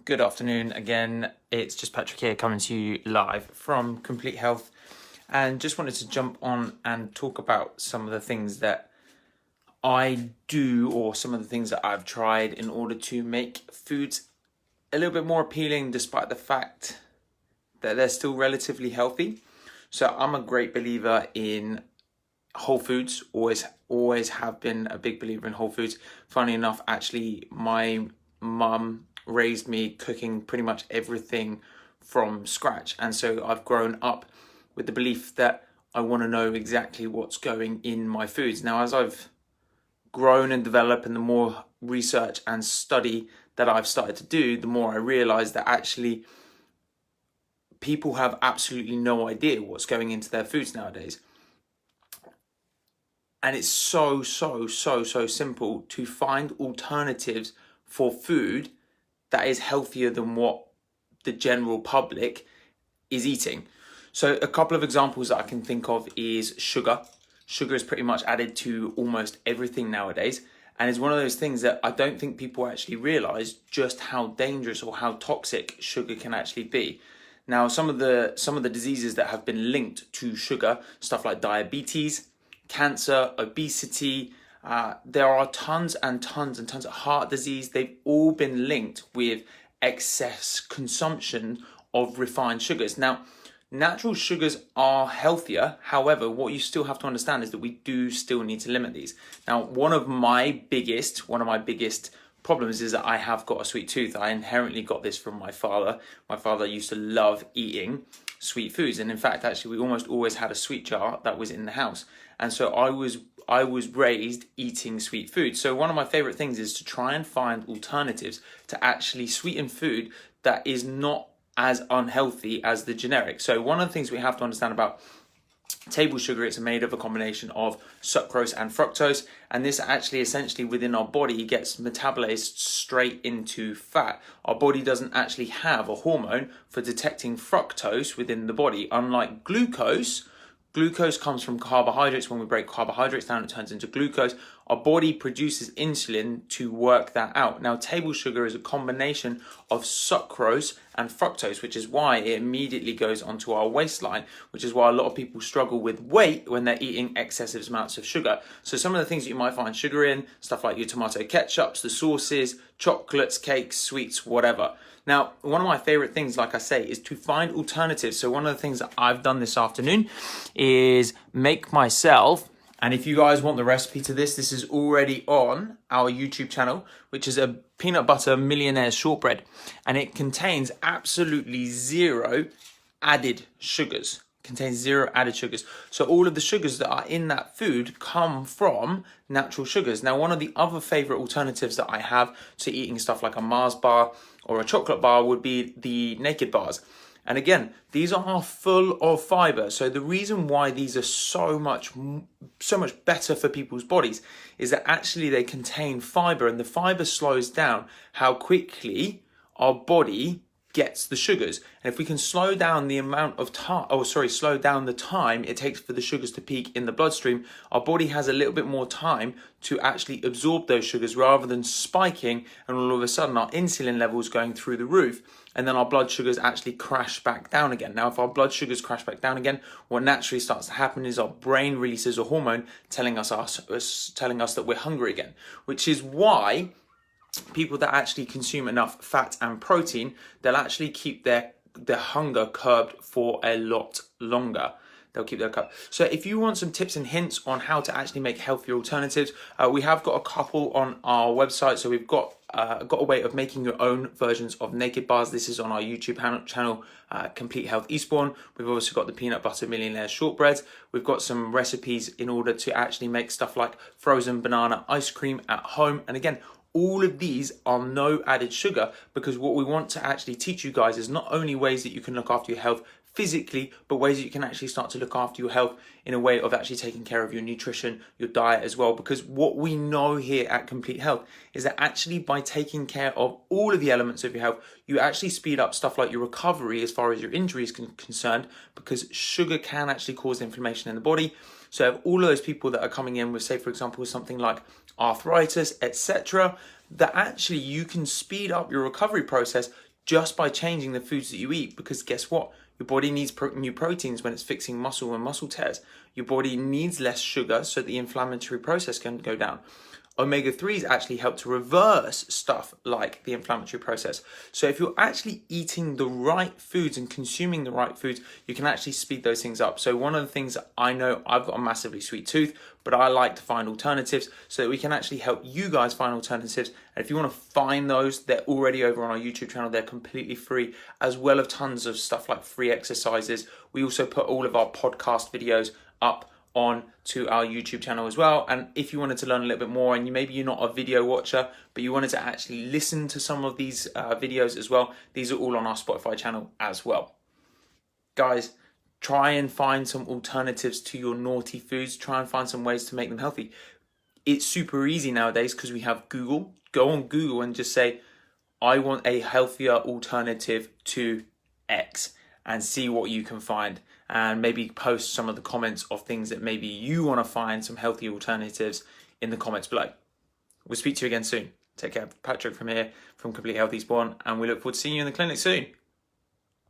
Good afternoon again. It's just Patrick here coming to you live from Complete Health, and just wanted to jump on and talk about some of the things that I do, or some of the things that I've tried in order to make foods a little bit more appealing despite the fact that they're still relatively healthy. So I'm a great believer in whole foods, always have been a big believer in whole foods. Funny enough, actually, my mum raised me cooking pretty much everything from scratch, and so I've grown up with the belief that I want to know exactly what's going in my foods. Now, as I've grown and developed, and the more research and study that I've started to do, the more I realize that actually people have absolutely no idea what's going into their foods nowadays. And it's so simple to find alternatives for food that is healthier than what the general public is eating. So a couple of examples that I can think of is sugar. Sugar is pretty much added to almost everything nowadays. And it's one of those things that I don't think people actually realize just how dangerous or how toxic sugar can actually be. Now, some of the diseases that have been linked to sugar, stuff like diabetes, cancer, obesity, there are tons and tons of heart disease. They've all been linked with excess consumption of refined sugars. Now, natural sugars are healthier. However, what you still have to understand is that we do still need to limit these. Now, one of my biggest problems is that I have got a sweet tooth. I inherently got this from my father. My father used to love eating sweet foods, and in fact, actually, we almost always had a sweet jar that was in the house. And so I was raised eating sweet food. So one of my favorite things is to try and find alternatives to actually sweeten food that is not as unhealthy as the generic. So one of the things we have to understand about table sugar, it's made of a combination of sucrose and fructose, and this actually essentially within our body gets metabolized straight into fat. Our body doesn't actually have a hormone for detecting fructose within the body. Unlike glucose comes from carbohydrates. When we break carbohydrates down, it turns into glucose. Our body produces insulin to work that out. Now, table sugar is a combination of sucrose and fructose, which is why it immediately goes onto our waistline, which is why a lot of people struggle with weight when they're eating excessive amounts of sugar. So some of the things that you might find sugar in, stuff like your tomato ketchups, the sauces, chocolates, cakes, sweets, whatever. Now, one of my favorite things, like I say, is to find alternatives. So one of the things that I've done this afternoon is make myself, and if you guys want the recipe to this is already on our YouTube channel, which is a peanut butter millionaire shortbread. And it contains absolutely zero added sugars. Contains zero added sugars. So all of the sugars that are in that food come from natural sugars. Now, one of the other favorite alternatives that I have to eating stuff like a Mars bar or a chocolate bar would be the Naked bars. And again, these are full of fiber. So the reason why these are so much better for people's bodies is that actually they contain fiber, and the fiber slows down how quickly our body gets the sugars. And if we can slow down the amount of slow down the time it takes for the sugars to peak in the bloodstream, our body has a little bit more time to actually absorb those sugars rather than spiking and all of a sudden our insulin levels going through the roof, and then our blood sugars actually crash back down again. Now, if our blood sugars crash back down again, what naturally starts to happen is our brain releases a hormone telling us that we're hungry again, which is why people that actually consume enough fat and protein, they'll actually keep their hunger curbed for a lot longer. They'll keep their cup. So if you want some tips and hints on how to actually make healthier alternatives, we have got a couple on our website. So we've got a way of making your own versions of Naked bars. This is on our YouTube channel, Complete Health Eastbourne. We've also got the peanut butter millionaire shortbreads. We've got some recipes in order to actually make stuff like frozen banana ice cream at home. And again, all of these are no added sugar, because what we want to actually teach you guys is not only ways that you can look after your health physically, but ways that you can actually start to look after your health in a way of actually taking care of your nutrition, your diet as well. Because what we know here at Complete Health is that actually by taking care of all of the elements of your health, you actually speed up stuff like your recovery as far as your injury is concerned, because sugar can actually cause inflammation in the body. So all of those people that are coming in with, say, for example, something like arthritis, etc., that actually you can speed up your recovery process just by changing the foods that you eat, because guess what? Your body needs new proteins when it's fixing muscle and muscle tears. Your body needs less sugar so the inflammatory process can go down. Omega-3s actually help to reverse stuff like the inflammatory process. So if you're actually eating the right foods and consuming the right foods, you can actually speed those things up. So one of the things that I know, I've got a massively sweet tooth, but I like to find alternatives so that we can actually help you guys find alternatives. And if you want to find those, they're already over on our YouTube channel. They're completely free, as well as tons of stuff like free exercises. We also put all of our podcast videos up on to our YouTube channel as well. And if you wanted to learn a little bit more, and maybe you're not a video watcher, but you wanted to actually listen to some of these videos as well, these are all on our Spotify channel as well. Guys, try and find some alternatives to your naughty foods. Try and find some ways to make them healthy. It's super easy nowadays because we have Google. Go on Google and just say, I want a healthier alternative to X, and see what you can find, and maybe post some of the comments of things that maybe you want to find some healthy alternatives in the comments below. We'll speak to you again soon. Take care. Patrick from here, from Complete Health Eastbourne, and we look forward to seeing you in the clinic soon.